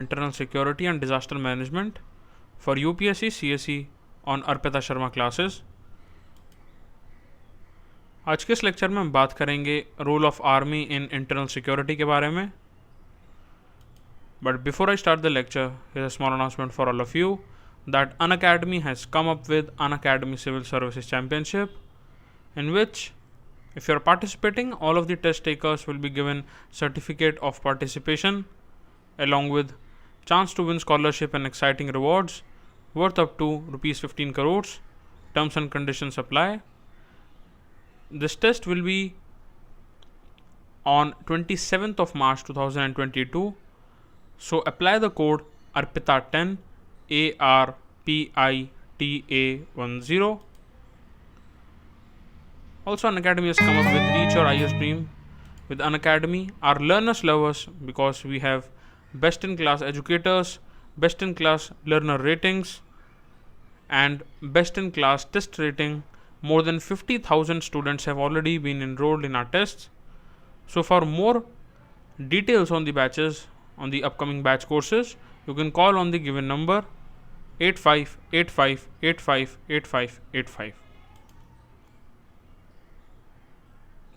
Internal Security and Disaster Management for UPSC CSE on Arpita Sharma classes. आज के इस lecture में हम बात करेंगे role of army in internal security के बारे में। But before I start the lecture, here a small announcement for all of you that Unacademy has come up with Unacademy Civil Services Championship, in which if you are participating, all of the test takers will be given certificate of participation along with chance to win scholarship and exciting rewards worth up to rupees 15 crores. Terms and conditions apply. This test will be on 27th of March 2022. So apply the code ARPITA10 ARPITA10. Also, Unacademy has come up with Reach Your IAS Dream. With Unacademy, our learners love us because we have best-in-class educators, best-in-class learner ratings, and best-in-class test rating. More than 50,000 students have already been enrolled in our tests. So for more details on the batches, on the upcoming batch courses, you can call on the given number 8585858585।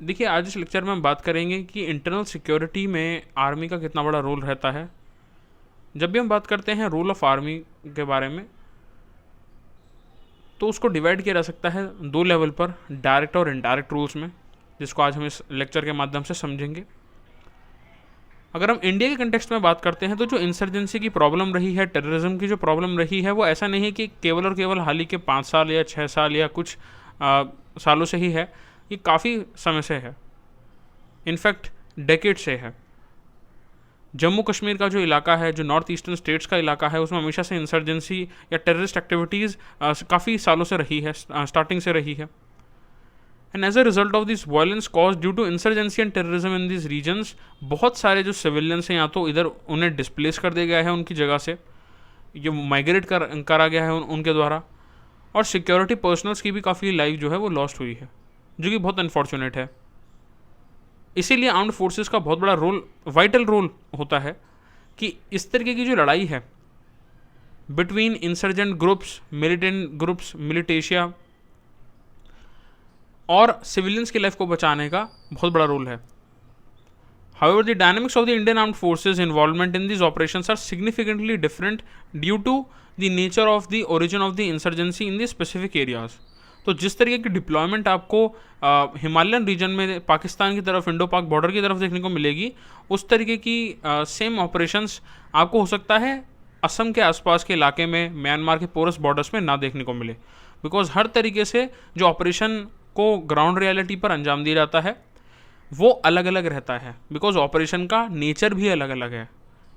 देखिए, आज इस lecture में हम बात करेंगे कि internal security में army का कितना बड़ा रोल रहता है। जब भी हम बात करते हैं रोल ऑफ आर्मी के बारे में, तो उसको डिवाइड किया जा सकता है दो लेवल पर, डायरेक्ट और इनडायरेक्ट रूल्स में, जिसको आज हम इस लेक्चर के माध्यम से समझेंगे। अगर हम इंडिया के कंटेक्स्ट में बात करते हैं, तो जो इंसर्जेंसी की प्रॉब्लम रही है, टेररिज्म की जो प्रॉब्लम रही है, वो ऐसा नहीं है कि केवल और केवल हाल ही के 5 साल या 6 साल या कुछ सालों से ही है। ये काफ़ी समय से है, इनफैक्ट डेकेड से है। जम्मू कश्मीर का जो इलाका है, जो नॉर्थ ईस्टर्न स्टेट्स का इलाका है, उसमें हमेशा से इंसर्जेंसी या टेररिस्ट एक्टिविटीज़ काफ़ी सालों से रही है, स्टार्टिंग से रही है। And as a result of this violence cause due to insurgency and terrorism in this regions, बहुत सारे जो सिविलियंस हैं, या तो इधर उन्हें डिस्प्लेस कर दिया गया है उनकी जगह से, ये माइग्रेट करा गया है उनके द्वारा, और सिक्योरिटी पर्सनल्स की भी काफ़ी लाइफ जो है वो लॉस्ट हुई है, जो कि बहुत अनफॉर्चुनेट है। इसीलिए आर्म्ड फोर्सेस का बहुत बड़ा रोल, वाइटल रोल होता है कि इस तरीके की जो लड़ाई है between insurgent groups, militant groups, militias और सिविलियंस की लाइफ को बचाने का बहुत बड़ा रोल है। However, the dynamics of the Indian Armed Forces involvement in these operations are significantly different due to the nature of the origin of the insurgency in the specific areas. तो जिस तरीके की डिप्लॉयमेंट आपको Himalayan reason में पाकिस्तान की तरफ, Indo पाक border की तरफ देखने को मिलेगी, उस तरीके की सेम ऑपरेशंस आपको हो सकता है असम के आसपास के इलाके में, म्यांमार के पोरस बॉर्डर्स में ना देखने को मिले, बिकॉज हर तरीके से जो ऑपरेशन को ग्राउंड रियलिटी पर अंजाम दिया जाता है वो अलग अलग रहता है, बिकॉज ऑपरेशन का नेचर भी अलग अलग है।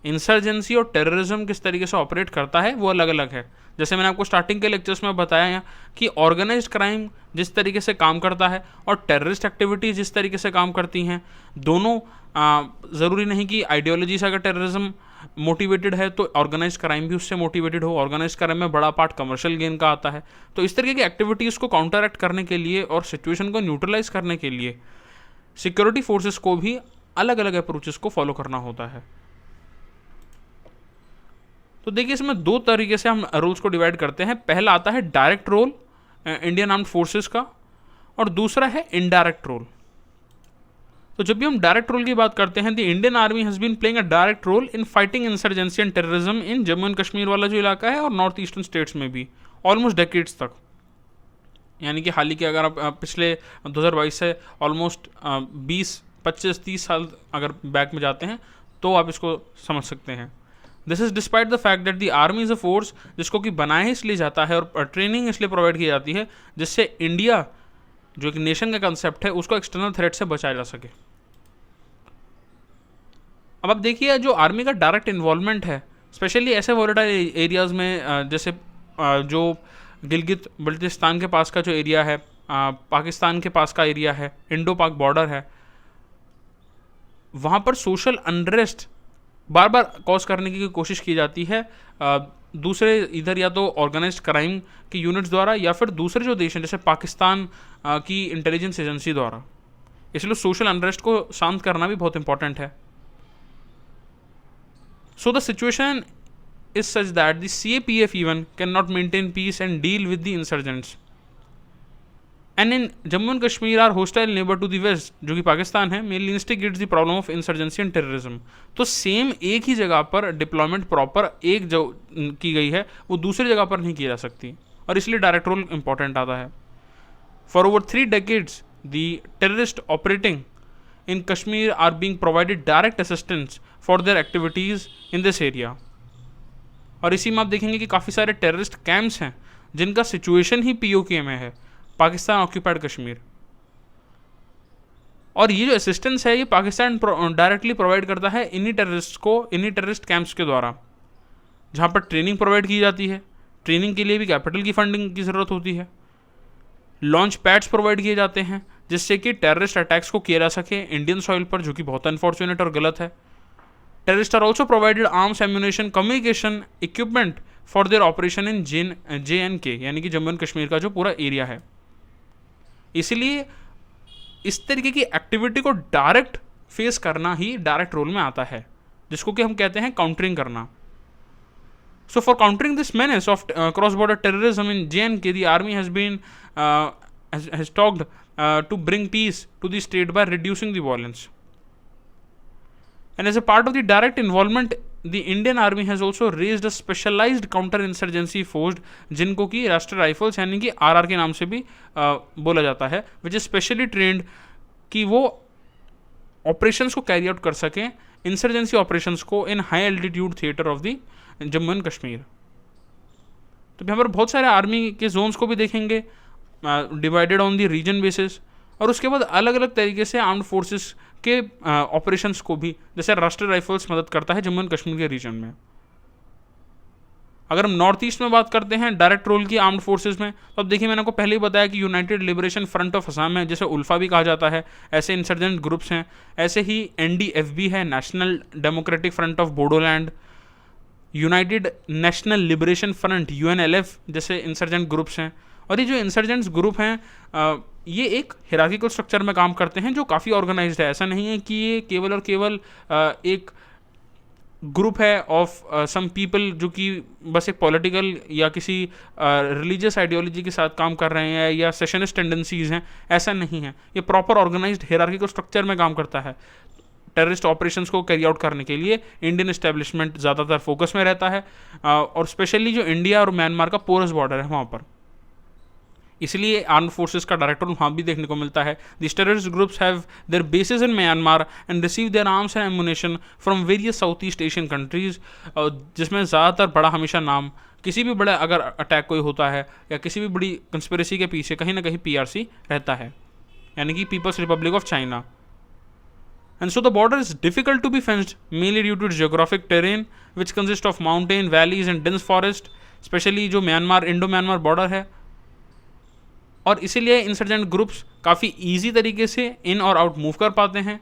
इंसर्जेंसी और टेररिज्म किस तरीके से ऑपरेट करता है वो अलग अलग है। जैसे मैंने आपको स्टार्टिंग के लेक्चर्स में बताया कि ऑर्गेनाइज्ड क्राइम जिस तरीके से काम करता है और टेररिस्ट एक्टिविटीज़ जिस तरीके से काम करती हैं, दोनों ज़रूरी नहीं कि आइडियोलॉजी से अगर टेररिज्म मोटिवेटेड है तो ऑर्गेनाइज्ड क्राइम भी उससे मोटिवेटेड हो। ऑर्गेनाइज्ड क्राइम में बड़ा पार्ट कमर्शियल गेन का आता है। तो इस तरीके की एक्टिविटीज़ को काउंटरएक्ट करने के लिए और सिचुएशन को न्यूट्रलाइज करने के लिए सिक्योरिटी फोर्सेस को भी अलग अलग अप्रोचेस को फॉलो करना होता है। तो देखिए, इसमें दो तरीके से हम रोल्स को डिवाइड करते हैं। पहला आता है direct role Indian armed forces का, और दूसरा है इनडायरेक्ट रोल। तो जब भी हम डायरेक्ट रोल की बात करते हैं, the Indian army has been playing a direct role in fighting insurgency and terrorism in Jammu and Kashmir वाला जो इलाका है और नॉर्थ ईस्टर्न स्टेट्स में भी ऑलमोस्ट डेकेड्स तक। यानी कि हाल ही के अगर आप पिछले 2022 से ऑलमोस्ट 20, 25, 30 साल अगर बैक में जाते हैं तो आप इसको समझ सकते हैं। This is despite the fact that the army is a force जिसको कि बनाया इसलिए जाता है और ट्रेनिंग इसलिए प्रोवाइड की जाती है जिससे इंडिया जो एक नेशन का कंसेप्ट है उसको एक्सटर्नल थ्रेट से बचाया जा सके। अब आप देखिए, जो आर्मी का डायरेक्ट इन्वॉल्वमेंट है, स्पेशली ऐसे वॉलेटाइल एरियाज़ में जैसे जो गिलगित बल्टिस्तान के पास का जो एरिया है, पाकिस्तान के पास का एरिया है, इंडो पाक बॉर्डर है, वहाँ पर सोशल अनरेस्ट बार बार कॉज करने की कोशिश की जाती है दूसरे इधर या तो ऑर्गेनाइज्ड क्राइम की यूनिट्स द्वारा या फिर दूसरे जो देश हैं जैसे पाकिस्तान की इंटेलिजेंस एजेंसी द्वारा। इसलिए सोशल अनरेस्ट को शांत करना भी बहुत इंपॉर्टेंट है। So the situation is such that the CAPF even cannot maintain peace and deal with the insurgents. And in Jammu and Kashmir, our hostile neighbor to the west, जो कि पाकिस्तान है, mainly instigates the problem of insurgency and terrorism. तो same एक ही जगह पर deployment proper एक जो की गई है वो दूसरी जगह पर नहीं की जा सकती, और इसलिए डायरेक्ट रोल इंपॉर्टेंट आता है. For over 3 decades, the terrorists operating in Kashmir are being provided direct assistance for their activities in this area. और इसी में आप देखेंगे कि काफ़ी सारे टेररिस्ट कैंप्स हैं जिनका सिचुएशन ही POK में है, पाकिस्तान ऑक्यूपाइड कश्मीर. और ये जो असिस्टेंस है ये पाकिस्तान डायरेक्टली प्रोवाइड करता है इन्हीं टेररिस्ट को, इन्हीं टेररिस्ट कैंप्स के द्वारा, जहाँ पर ट्रेनिंग प्रोवाइड की जाती है. ट्रेनिंग के लिए भी कैपिटल की फंडिंग की ज़रूरत होती है. लॉन्च पैड्स प्रोवाइड किए जाते हैं जिससे कि टेररिस्ट अटैक्स को किया जा सके इंडियन सॉइल पर, जो कि बहुत अनफॉर्चुनेट और गलत है. Terrorist are also provided arms, ammunition, communication equipment for their operation in JNK, यानी कि जम्मू एंड कश्मीर का जो पूरा एरिया है. इसलिए इस तरीके की एक्टिविटी को डायरेक्ट फेस करना ही डायरेक्ट रोल में आता है, जिसको कि हम कहते हैं काउंटरिंग करना. So for countering this menace of cross-border terrorism in JNK, the army has been has talked to bring peace to the state by reducing the violence. And as a part of the direct involvement, the Indian Army has also raised a specialized counter-insurgency force, जिनको कि राष्ट्रीय rifles यानी कि RR के नाम से भी बोला जाता है, which is specially trained कि वो ऑपरेशंस को कैरी आउट कर सकें, इंसर्जेंसी ऑपरेशंस को इन high altitude theatre of the Jammu and Kashmir. तो यहाँ पर बहुत सारे आर्मी के जोन्स को भी देखेंगे divided on the region basis, और उसके बाद अलग अलग तरीके से आर्म्ड फोर्सेस के ऑपरेशंस को भी, जैसे राष्ट्रीय राइफल्स मदद करता है जम्मू एंड कश्मीर के रीजन में. अगर हम नॉर्थ ईस्ट में बात करते हैं डायरेक्ट रोल की आर्म्ड फोर्सेस में, तो अब देखिए मैंने आपको पहले ही बताया कि United liberation front of Assam है, जैसे उल्फा भी कहा जाता है, ऐसे इंसर्जेंट ग्रुप्स हैं. ऐसे ही NDFB है, national democratic front of Bodoland, United national liberation front UNLF जैसे इंसर्जेंट ग्रुप्स हैं. और ये जो इंसर्जेंट्स ग्रुप हैं ये एक हिरार्किकल स्ट्रक्चर में काम करते हैं जो काफ़ी ऑर्गेनाइज्ड है. ऐसा नहीं है कि ये केवल और केवल एक ग्रुप है ऑफ सम पीपल जो कि बस एक पॉलिटिकल या किसी रिलीजियस आइडियोलॉजी के साथ काम कर रहे हैं या सेशनिस्ट टेंडेंसीज हैं. ऐसा नहीं है, ये प्रॉपर ऑर्गेनाइज्ड हिरार्किकल स्ट्रक्चर में काम करता है. टेररिस्ट ऑपरेशंस को कैरी आउट करने के लिए इंडियन एस्टेब्लिशमेंट ज़्यादातर फोकस में रहता है, और स्पेशली जो इंडिया और म्यांमार का पोरस बॉर्डर है वहाँ पर, इसलिए आर्म फोर्सेस का डायरेक्ट रोल वहाँ भी देखने को मिलता है. This terrorist groups have their bases in Myanmar and receive there arms and ammunition from various south east Asian countries, जिसमें ज़्यादातर बड़ा हमेशा नाम किसी भी बड़ा अगर अटैक कोई होता है या किसी भी बड़ी कंस्पिरेसी के पीछे कहीं ना कहीं PRC रहता है, यानी कि People's Republic of China. And so the border is difficult to be fenced, mainly due to its geographic terrain, which consists of mountain, valleys and dense forest, especially जो म्यांमार इंडो-म्यांमार बॉर्डर है. और इसीलिए insurgent groups काफ़ी easy तरीके से इन और out move कर पाते हैं.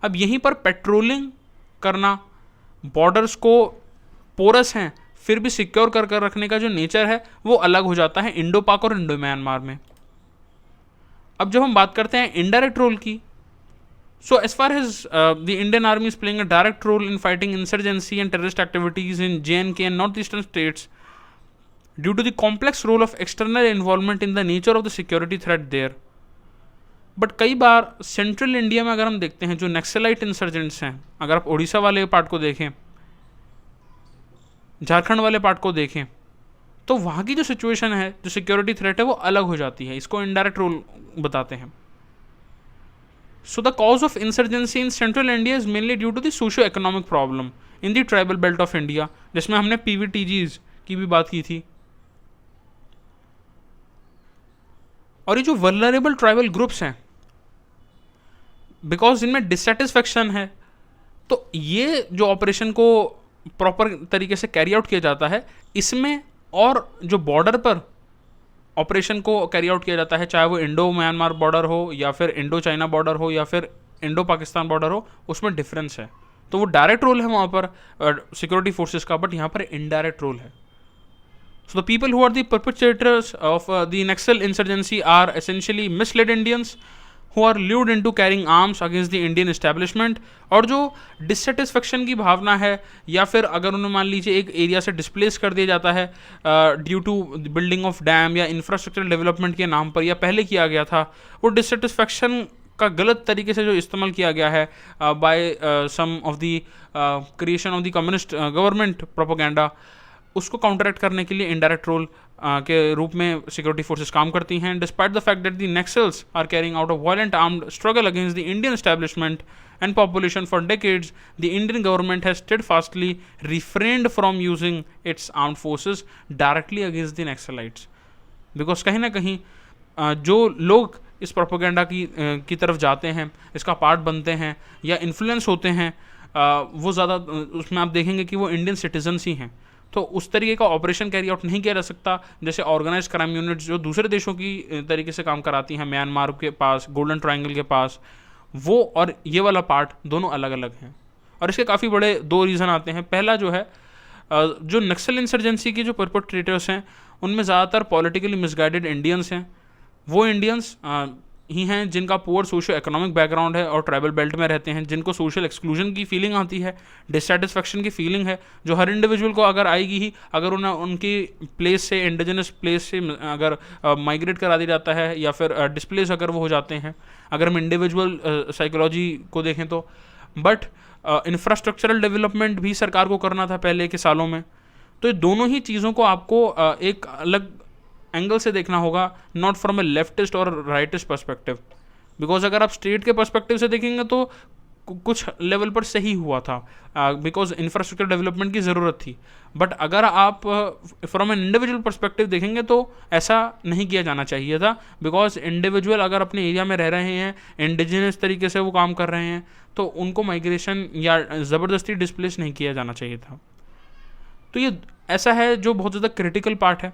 अब यहीं पर पेट्रोलिंग करना, बॉर्डर्स को पोरस हैं फिर भी सिक्योर कर कर रखने का जो नेचर है वो अलग हो जाता है इंडो पाक और इंडो म्यांमार में. अब जब हम बात करते हैं इनडायरेक्ट रोल की, so as far as the Indian Army is playing a direct role in fighting insurgency and terrorist activities in JNK and northeastern states due to the complex role of external involvement in the nature of the security threat there. But कई बार central India में अगर हम देखते हैं जो naxalite insurgents हैं, अगर आप उड़ीसा वाले पार्ट को देखें, झारखंड वाले पार्ट को देखें, तो वहाँ की जो सिचुएशन है, जो सिक्योरिटी थ्रेट है वो अलग हो जाती है. इसको इनडायरेक्ट रोल बताते हैं. So the cause of insurgency in central India is mainly due to the socio-economic problem in the tribal belt of India, जिसमें हमने PVTGs की भी बात की थी. और ये जो vulnerable tribal groups हैं, बिकॉज इनमें डिससेटिस्फेक्शन है, तो ये जो ऑपरेशन को प्रॉपर तरीके से कैरी आउट किया जाता है, इसमें और जो बॉर्डर पर ऑपरेशन को कैरी आउट किया जाता है, चाहे वो इंडो म्यांमार बॉर्डर हो या फिर इंडो चाइना बॉर्डर हो या फिर इंडो पाकिस्तान बॉर्डर हो, उसमें डिफरेंस है. तो वो डायरेक्ट रोल है वहाँ पर सिक्योरिटी फोर्सेस का, बट यहाँ पर इनडायरेक्ट रोल है. So the people who are the perpetrators of the Naxal insurgency are essentially misled Indians who are lured into carrying arms against the Indian establishment, और जो dissatisfaction की भावना है, या फिर अगर उन्हें मान लीजिए एक एरिया से डिस्प्लेस कर दिया जाता है due to building of dam या इंफ्रास्ट्रक्चर डेवलपमेंट के नाम पर, या पहले किया गया था, वो डिससेटिस्फेक्शन का गलत तरीके से जो इस्तेमाल किया गया है by some of the creation of the communist government propaganda, उसको काउंटरैक्ट करने के लिए इनडायरेक्ट रोल के रूप में सिक्योरिटी फोर्सेस काम करती हैं. Despite the fact that the Naxals are carrying out a violent armed struggle against the Indian establishment and population for decades, the Indian government has steadfastly refrained from using its armed forces directly against the Naxalites. Because कहीं ना कहीं जो लोग इस propaganda की तरफ जाते हैं, इसका पार्ट बनते हैं या इन्फ्लुएंस होते हैं, वो ज़्यादा उसमें आप देखेंगे कि वो इंडियन सिटीजन्स ही हैं. तो उस तरीके का ऑपरेशन कैरी आउट नहीं किया जा सकता जैसे ऑर्गेनाइज क्राइम यूनिट्स जो दूसरे देशों की तरीके से काम कराती हैं, म्यांमार के पास, गोल्डन ट्रायंगल के पास, वो और ये वाला पार्ट दोनों अलग अलग हैं. और इसके काफ़ी बड़े दो रीज़न आते हैं. पहला जो है, जो नक्सल इंसर्जेंसी के जो परपेट्रेटर्स हैं उनमें ज़्यादातर पॉलिटिकली मिसगाइडेड इंडियंस हैं. वो इंडियंस ही हैं जिनका पुअर सोशो इकोनॉमिक बैकग्राउंड है और ट्राइबल बेल्ट में रहते हैं, जिनको सोशल एक्सक्लूजन की फीलिंग आती है, डिससेटिस्फेक्शन की फीलिंग है, जो हर इंडिविजुअल को अगर आएगी ही, अगर उन्हें उनकी प्लेस से, इंडिजिनस प्लेस से अगर माइग्रेट करा दिया जाता है या फिर डिस्प्लेस अगर वो हो जाते हैं, अगर हम इंडिविजुअल साइकोलॉजी को देखें तो. बट इंफ्रास्ट्रक्चरल डेवलपमेंट भी सरकार को करना था पहले के सालों में. तो ये दोनों ही चीज़ों को आपको एक अलग एंगल से देखना होगा, नॉट फ्रॉम ए लेफ्टिस्ट और राइटिस्ट पर्सपेक्टिव. बिकॉज अगर आप स्टेट के पर्सपेक्टिव से देखेंगे तो कुछ लेवल पर सही हुआ था, बिकॉज इंफ्रास्ट्रक्चर डेवलपमेंट की ज़रूरत थी. बट अगर आप फ्रॉम एन इंडिविजुअल पर्सपेक्टिव देखेंगे तो ऐसा नहीं किया जाना चाहिए था. बिकॉज इंडिविजुअल अगर अपने एरिया में रह रहे हैं, इंडिजिनस तरीके से वो काम कर रहे हैं, तो उनको माइग्रेशन या ज़बरदस्ती डिस्प्लेस नहीं किया जाना चाहिए था. तो ये ऐसा है जो बहुत ज़्यादा क्रिटिकल पार्ट है.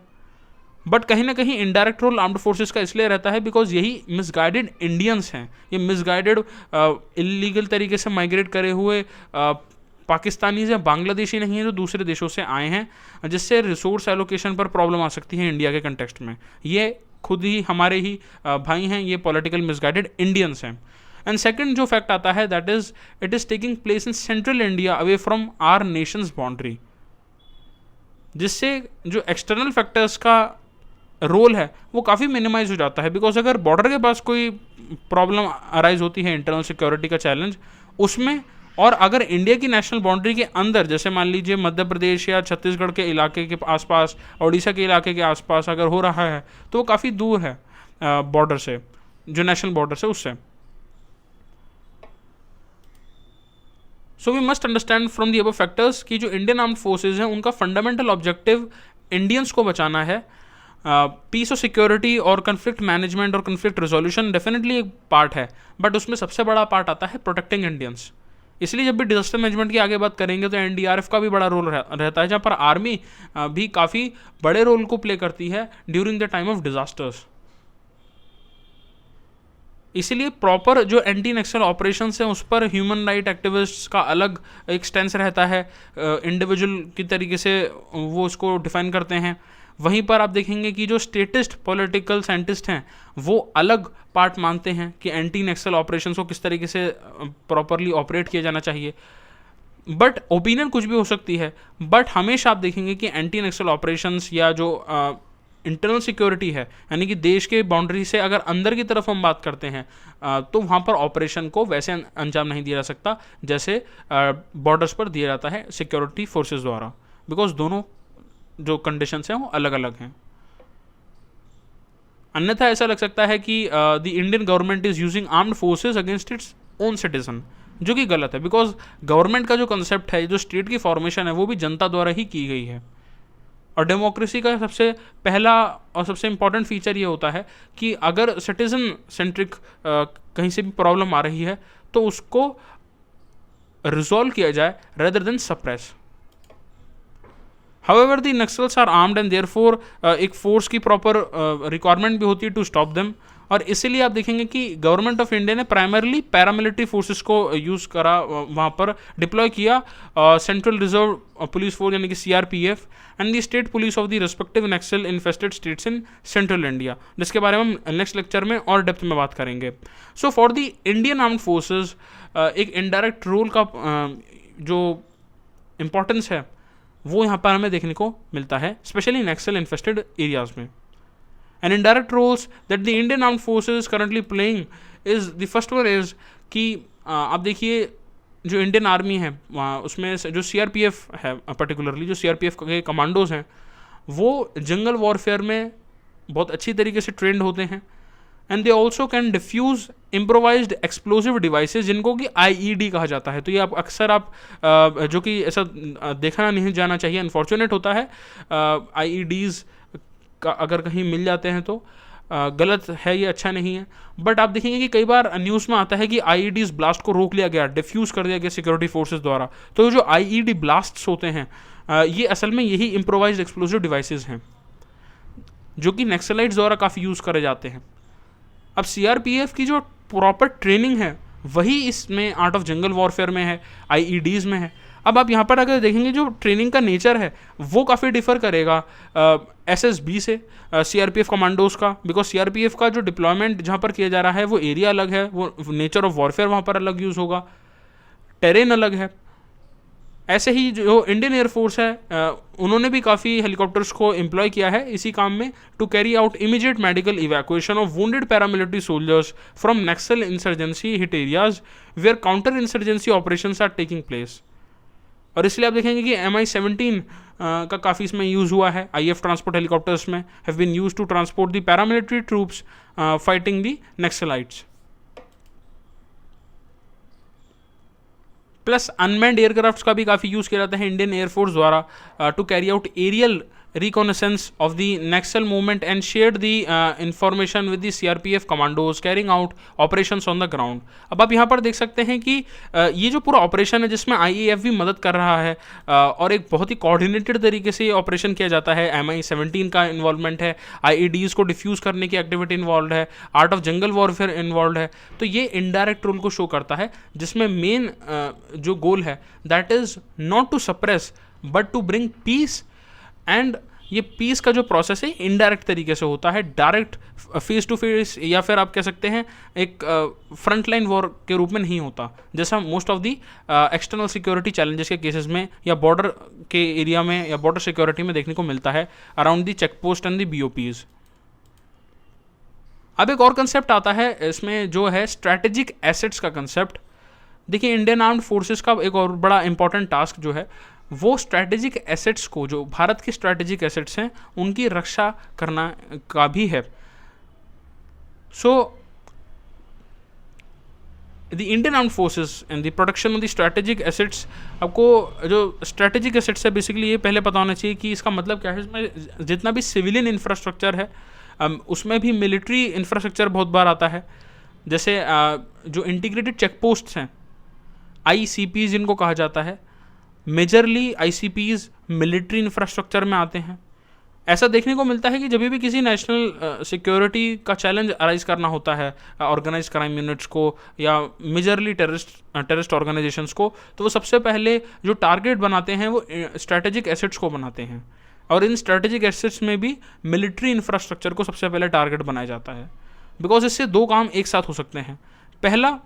बट कहीं ना कहीं इनडायरेक्ट रोल आर्म्ड फोर्सेस का इसलिए रहता है बिकॉज यही मिसगाइडेड इंडियंस हैं, ये मिसगाइडेड इलीगल तरीके से माइग्रेट करे हुए पाकिस्तानीज या बांग्लादेशी नहीं हैं जो दूसरे देशों से आए हैं, जिससे रिसोर्स एलोकेशन पर प्रॉब्लम आ सकती है इंडिया के कंटेक्स्ट में. ये खुद ही हमारे ही भाई हैं, ये पॉलिटिकल मिसगाइडेड इंडियंस हैं. एंड सेकेंड जो फैक्ट आता है that is it is taking place in central India away from our nations boundary, जिससे जो एक्सटर्नल फैक्टर्स का रोल है वो काफ़ी मिनिमाइज हो जाता है. बिकॉज अगर बॉर्डर के पास कोई प्रॉब्लम अराइज होती है, इंटरनल सिक्योरिटी का चैलेंज उसमें, और अगर इंडिया की नेशनल बाउंड्री के अंदर, जैसे मान लीजिए मध्य प्रदेश या छत्तीसगढ़ के इलाके के आसपास, उड़ीसा के इलाके के आसपास अगर हो रहा है, तो वो काफ़ी दूर है बॉर्डर से, जो नेशनल बॉर्डर से उससे. So we must understand from the above factors कि जो इंडियन आर्म्ड फोर्सेज हैं उनका फंडामेंटल ऑब्जेक्टिव इंडियंस को बचाना है. पीस और सिक्योरिटी और कन्फ्लिक्ट मैनेजमेंट और कन्फ्लिक्ट रेजोल्यूशन डेफिनेटली एक पार्ट है, बट उसमें सबसे बड़ा पार्ट आता है प्रोटेक्टिंग इंडियंस. इसलिए जब भी डिजास्टर मैनेजमेंट की आगे बात करेंगे तो एनडीआरएफ का भी बड़ा रोल रहता है, जहाँ पर आर्मी भी काफ़ी बड़े रोल को प्ले करती है during the time of disasters. इसीलिए प्रॉपर जो एंटी नक्सल ऑपरेशंस हैं उस पर ह्यूमन राइट एक्टिविस्ट्स का अलग एक स्टैंस रहता है, इंडिविजुअल की तरीके से वो उसको डिफाइन करते हैं. वहीं पर आप देखेंगे कि जो स्टेटिस्ट पॉलिटिकल साइंटिस्ट हैं वो अलग पार्ट मानते हैं कि एंटी नक्सल ऑपरेशंस को किस तरीके से प्रॉपरली ऑपरेट किया जाना चाहिए. बट ओपिनियन कुछ भी हो सकती है, बट हमेशा आप देखेंगे कि एंटी नक्सल ऑपरेशंस या जो इंटरनल सिक्योरिटी है, यानी कि देश के बाउंड्री से अगर अंदर की तरफ हम बात करते हैं तो वहाँ पर ऑपरेशन को वैसे अंजाम नहीं दिया जा सकता जैसे बॉर्डर्स पर दिया जाता है सिक्योरिटी फोर्सेस द्वारा, बिकॉज दोनों जो कंडीशंस हैं वो अलग अलग हैं. अन्यथा ऐसा लग सकता है कि the Indian government is using armed forces against its own citizen, जो कि गलत है. बिकॉज गवर्नमेंट का जो कंसेप्ट है, जो स्टेट की फॉर्मेशन है, वो भी जनता द्वारा ही की गई है. और डेमोक्रेसी का सबसे पहला और सबसे इम्पॉर्टेंट फीचर ये होता है कि अगर सिटीजन सेंट्रिक कहीं से भी प्रॉब्लम आ रही है तो उसको रिजॉल्व किया जाए rather than suppress. However the Naxals are armed and therefore एक फोर्स की प्रॉपर रिक्वायरमेंट भी होती है टू स्टॉप देम. और इसीलिए आप देखेंगे कि गवर्नमेंट ऑफ इंडिया ने प्राइमरली पैरामिलिट्री फोर्सेस को यूज़ करा, वहाँ पर डिप्लॉय किया सेंट्रल रिजर्व पुलिस फोर्स यानी कि CRPF and the state police of the respective Naxal infested states in central India, जिसके बारे में हम नेक्स्ट लेक्चर में और डेप्थ में बात करेंगे। So for the Indian armed forces एक इनडायरेक्ट रोल का जो इम्पोर्टेंस है वो यहाँ पर हमें देखने को मिलता है, स्पेशली नक्सल इन्फेस्टेड एरियाज में। And indirect roles that the Indian Armed Forces is currently playing is the first one is कि आप देखिए जो इंडियन आर्मी है उसमें जो CRPF है, पर्टिकुलरली जो CRPF के कमांडोज हैं वो जंगल वॉरफेयर में बहुत अच्छी तरीके से ट्रेंड होते हैं and they also can diffuse improvised explosive devices जिनको कि IED कहा जाता है। तो ये आप अक्सर आप जो कि ऐसा देखना नहीं जाना चाहिए, अनफॉर्चुनेट होता है, IEDs का अगर कहीं मिल जाते हैं तो गलत है, ये अच्छा नहीं है। बट आप देखेंगे कि कई बार न्यूज़ में आता है कि IEDs ब्लास्ट को रोक लिया गया, डिफ्यूज़ कर दिया गया सिक्योरिटी फोर्सेस द्वारा। तो जो IED ब्लास्ट्स होते हैं ये असल में यही इम्प्रोवाइज्ड एक्सप्लोजिव डिवाइसेस हैं जो कि नक्सलाइट्स द्वारा काफ़ी यूज़ करे जाते हैं। अब CRPF की जो प्रॉपर ट्रेनिंग है वही इसमें आर्ट ऑफ जंगल वॉरफेयर में है, IEDs में है। अब आप यहाँ पर अगर देखेंगे जो ट्रेनिंग का नेचर है वो काफ़ी डिफर करेगा SSB से, CRPF कमांडोज का, बिकॉज CRPF का जो डिप्लॉयमेंट जहाँ पर किया जा रहा है वो एरिया अलग है, वो नेचर ऑफ वॉरफेयर वहाँ पर अलग यूज़ होगा, टेरेन अलग है। ऐसे ही जो इंडियन एयरफोर्स है उन्होंने भी काफ़ी हेलीकॉप्टर्स को एम्प्लॉय किया है इसी काम में to carry out immediate medical evacuation of wounded paramilitary soldiers from Naxal insurgency hit areas where counter insurgency operations are taking place. और इसलिए आप देखेंगे कि MI-17 का काफ़ी इसमें यूज़ हुआ है। IF ट्रांसपोर्ट हेलीकॉप्टर्स में have been use to transport the paramilitary troops fighting the Naxalites. Plus unmanned aircrafts का भी काफ़ी यूज़ किया जाता है इंडियन एयरफोर्स द्वारा to carry out aerial reconnaissance of the Naxal movement and shared the information with the CRPF commandos carrying out operations on the ground। अब आप यहाँ पर देख सकते हैं कि ये जो पूरा ऑपरेशन है जिसमें IAF भी मदद कर रहा है और एक बहुत ही कोऑर्डिनेटेड तरीके से ये ऑपरेशन किया जाता है। MI-17 का इन्वॉल्वमेंट है, IEDs को डिफ्यूज़ करने की एक्टिविटी इन्वॉल्व है, art of jungle warfare involve है। तो ये इनडायरेक्ट रोल को शो करता है जिसमें मेन जो गोल है that is not to suppress but to bring peace. And ये पीस का जो प्रोसेस है इनडायरेक्ट तरीके से होता है, डायरेक्ट फेस टू फेस या फिर आप कह सकते हैं एक फ्रंट लाइन वॉर के रूप में नहीं होता जैसा most of the external security challenges के केसेस में या बॉर्डर के एरिया में या बॉर्डर सिक्योरिटी में देखने को मिलता है around the check post and the BOPs। अब एक और कंसेप्ट आता है इसमें जो है स्ट्रैटेजिक एसेट्स का कंसेप्ट। देखिए इंडियन आर्म्ड फोर्सेस का एक और बड़ा इंपॉर्टेंट टास्क जो है वो स्ट्रैटेजिक एसेट्स को, जो भारत के स्ट्रैटेजिक एसेट्स हैं उनकी रक्षा करना का भी है। So the Indian armed forces and the protection of the strategic assets, आपको जो स्ट्रैटेजिक एसेट्स है बेसिकली ये पहले पता होना चाहिए कि इसका मतलब क्या है। इसमें जितना भी सिविलियन इंफ्रास्ट्रक्चर है उसमें भी मिलिट्री इंफ्रास्ट्रक्चर बहुत बार आता है। जैसे जो इंटीग्रेटेड चेक पोस्ट्स हैं ICPs जिनको कहा जाता है, मेजरली ICPs मिलिट्री इंफ्रास्ट्रक्चर में आते हैं। ऐसा देखने को मिलता है कि जब भी किसी नेशनल सिक्योरिटी का चैलेंज अराइज करना होता है ऑर्गेनाइज क्राइम यूनिट्स को या मेजरली टेररिस्ट ऑर्गेनाइजेशंस को, तो वो सबसे पहले जो टारगेट बनाते हैं वो स्ट्रैटेजिक एसेट्स को बनाते हैं। और इन स्ट्रैटेजिक एसेट्स में भी मिलिट्री इंफ्रास्ट्रक्चर को सबसे पहले टारगेट बनाया जाता है, बिकॉज इससे दो काम एक साथ हो सकते हैं। पहला,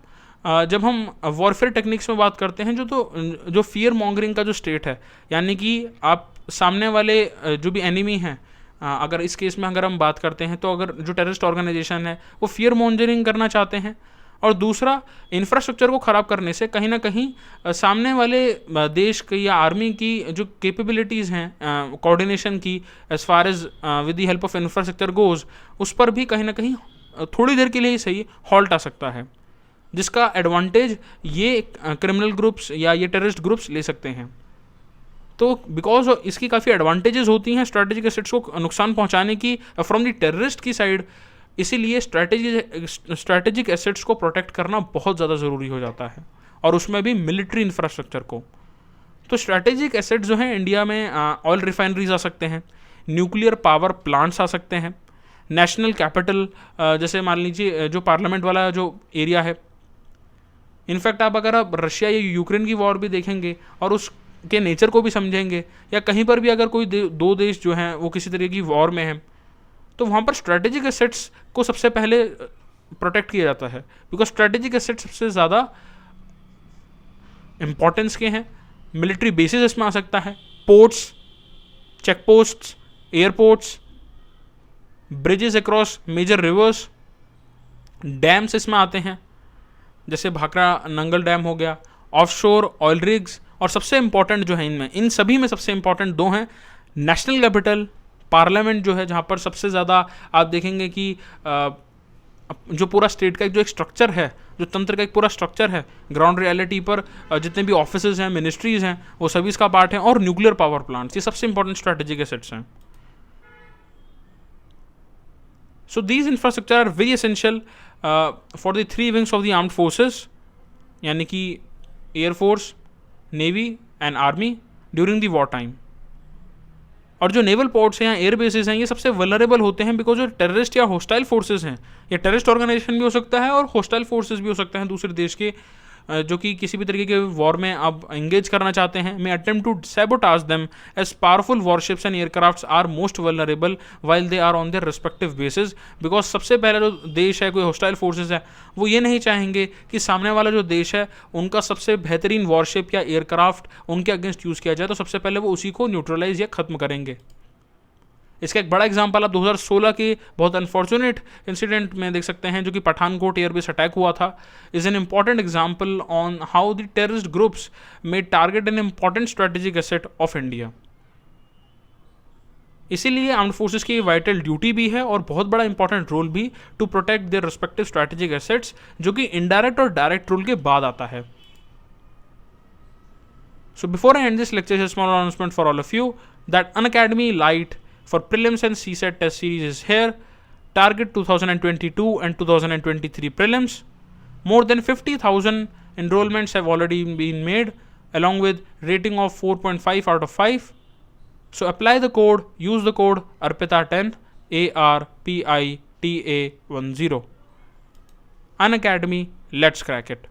जब हम वॉरफेयर टेक्निक्स में बात करते हैं जो फियर मॉन्गरिंग का जो स्टेट है, यानी कि आप सामने वाले जो भी एनिमी हैं, अगर इस केस में अगर हम बात करते हैं तो अगर जो टेररिस्ट ऑर्गेनाइजेशन है वो फियर मॉन्गरिंग करना चाहते हैं, और दूसरा इंफ्रास्ट्रक्चर को ख़राब करने से कहीं ना कहीं सामने वाले देश की या आर्मी की जो कैपेबिलिटीज़ हैं कोऑर्डिनेशन की as far as with the help of infrastructure goes, उस पर भी कहीं ना कहीं थोड़ी देर के लिए ही सही हॉल्ट आ सकता है, जिसका एडवांटेज ये क्रिमिनल ग्रुप्स या ये टेररिस्ट ग्रुप्स ले सकते हैं। तो बिकॉज इसकी काफ़ी एडवांटेजेस होती हैं स्ट्रैटेजिक एसेट्स को नुकसान पहुंचाने की फ्रॉम द टेररिस्ट की साइड, इसीलिए स्ट्रैटेजिक एसेट्स को प्रोटेक्ट करना बहुत ज़्यादा ज़रूरी हो जाता है, और उसमें भी मिलिट्री इंफ्रास्ट्रक्चर को। तो स्ट्रैटेजिक एसेट्स जो हैं इंडिया में ऑयल रिफाइनरीज आ सकते हैं, न्यूक्लियर पावर प्लांट्स आ सकते हैं, नेशनल कैपिटल, जैसे मान लीजिए जो पार्लियामेंट वाला जो एरिया है। इनफैक्ट अगर आप रशिया या यूक्रेन की वॉर भी देखेंगे और उसके नेचर को भी समझेंगे, या कहीं पर भी अगर कोई दो देश जो हैं वो किसी तरीके की वॉर में हैं, तो वहाँ पर स्ट्रेटेजिक एसेट्स को सबसे पहले प्रोटेक्ट किया जाता है, बिकॉज स्ट्रेटेजिक एसेट्स सबसे ज़्यादा इंपॉर्टेंस के हैं। मिलिट्री बेसिस इसमें आ सकता है, ports, check posts, airports, bridges across major rivers, dams इसमें आते हैं, जैसे भाखड़ा नंगल डैम हो गया, ऑफशोर ऑयल रिग्स, और सबसे इंपॉर्टेंट जो है इनमें, इन सभी में सबसे इंपॉर्टेंट दो हैं, नेशनल कैपिटल, पार्लियामेंट जो है, जहाँ पर सबसे ज़्यादा आप देखेंगे कि जो पूरा स्टेट का जो एक स्ट्रक्चर है, जो तंत्र का एक पूरा स्ट्रक्चर है, ग्राउंड रियलिटी पर जितने भी ऑफिसेज हैं, मिनिस्ट्रीज हैं, वो सभी इसका पार्ट है, और न्यूक्लियर पावर प्लांट्स, ये सबसे इंपॉर्टेंट स्ट्रेटेजिक एसेट्स हैं। So these infrastructure are very essential for the three wings of the armed forces, यानी कि air force, navy and army during the war time. और जो नेवल पोर्ट्स हैं या air bases हैं, ये सबसे वल्नरेबल होते हैं बिकॉज जो टेररिस्ट या होस्टाइल फोर्सेज हैं, या टेररिस्ट ऑर्गेनाइजेशन भी हो सकता है और होस्टाइल फोर्सेज भी हो सकते हैं दूसरे देश के, जो कि किसी भी तरीके के वॉर में आप एंगेज करना चाहते हैं, may attempt to sabotage them as powerful warships and aircrafts are most vulnerable while they are on their respective bases. Because सबसे पहला जो देश है, कोई होस्टाइल फोर्सेज है, वो ये नहीं चाहेंगे कि सामने वाला जो देश है उनका सबसे बेहतरीन वॉरशिप या एयरक्राफ्ट उनके अगेंस्ट यूज़ किया जाए, तो सबसे पहले वो उसी को न्यूट्रलाइज या ख़त्म करेंगे। इसका एक बड़ा एग्जांपल आप 2016 के बहुत अनफॉर्चुनेट इंसिडेंट में देख सकते हैं, जो कि पठानकोट एयरबेस अटैक हुआ था, is an important example on how the terrorist groups may target an important strategic asset of India. इसीलिए आर्म्ड फोर्सेस की वाइटल ड्यूटी भी है और बहुत बड़ा इंपॉर्टेंट रोल भी to protect their respective strategic assets, जो कि इनडायरेक्ट और डायरेक्ट रोल के बाद आता है। So before I end this lecture, a small announcement for all of you that Unacademy Lite for prelims and CSET test series is here. Target 2022 and 2023 prelims. More than 50,000 enrollments have already been made, along with rating of 4.5 out of 5. So apply the code, use the code ARPITA10, ARPITA10. Unacademy, let's crack it.